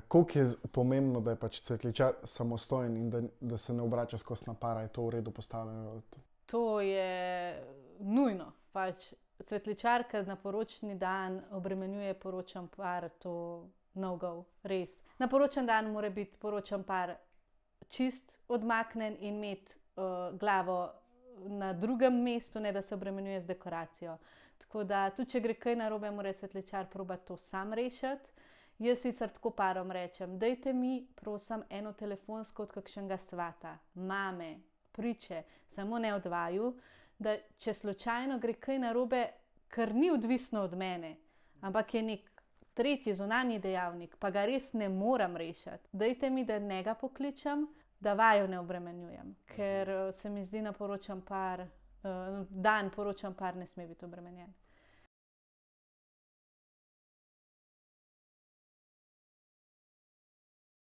Koliko je pomembno, da je pač cvetličar samostojen in da se ne obrača skozi na para, je to v redu postavljeno? To je nujno. Pač cvetličarka na poročni dan obremenjuje poročen par, to no-go, res. Na poročen dan mora biti poročen par čist odmaknjen in imeti glavo na drugem mestu, ne da se obremenjuje z dekoracijo. Tako da tudi če gre kaj narobe, mora cvetličar probati to sam rešiti. Jaz sicer tako parom rečem, dajte mi, prosim, eno telefonsko od kakšnega svata, mame, priče, samo ne od vaju, da če slučajno gre kaj narobe, kar ni odvisno od mene, ampak je nek tretji zunanji dejavnik, pa ga res ne morem rešiti. Dajte mi, da njega pokličem, da vaju ne obremenjujem, ker se mi zdi na poročen par, dan poročen par ne sme biti obremenjen.